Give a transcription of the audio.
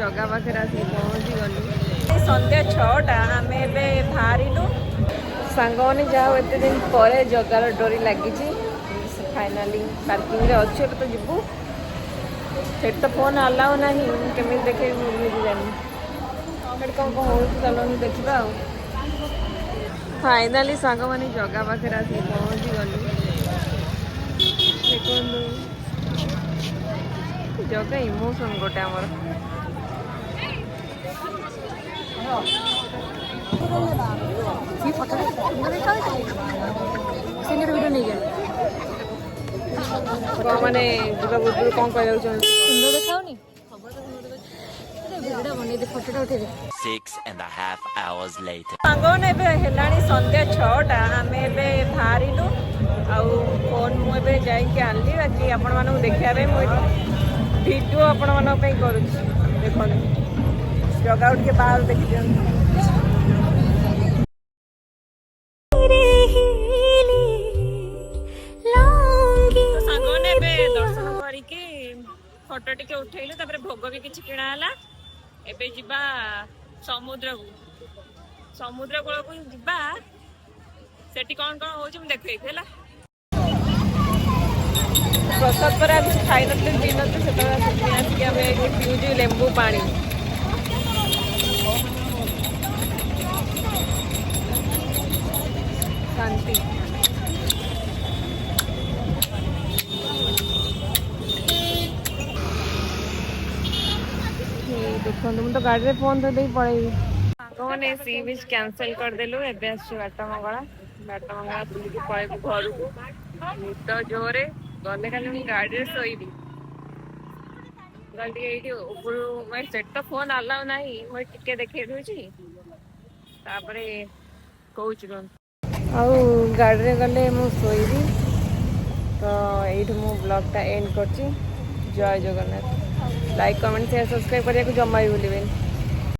जगह पाखे आसिक पहुँची गलु संध्या 6टा आम बाहर सांग मैंने जहाँ एत दिन पर जगार डोरी लगी फाइनाली पार्किंग रे अच्छे तो जीवु से तो फोन अलाउ ना केमी देखे जानी कौन कौन हो चलो देखा फाइनाली सांग मैंने जगह पाखे आसिक पहुँची गलु जगह इमोशन गोटे आमर मैंने जीवा पूर्व कौन कह सुंदर देखाऊनी संध्या 6टा आम बाहर फोन मुझे जाकि आनली बाकी आपण मानक देखा मुझे वीडियो आपण मानक करुँ देख जगह उठ के बाहर देखी दिखाने दर्शन करके फोटो टिके उठेलु भोग भी किसी किणाला एबे जिबा समुद्र कूल को जिबा सेठी कौन कौन हो देखे प्रसाद पर किसी खाई नी पी नी से पीऊँ लेंबू पानी शांति देखो मुझे तो गाड़ी में फोन तो पड़ेगी मैंने सी बीच कैंसल करदेलु एबे आसु बाटमंगला बुलिक पलू घर को निद जोरे गले खाली गाड़ी शोबी गली ये मैं सेट तो फोन अलाउ ना मुझे टिके देखे दूसरी कौन आउ गाड़ी गले मुझे तो ये मु ब्लॉग टा एंड कर जय Jagannath like comment share subscribe करने को जमा भी भूलें।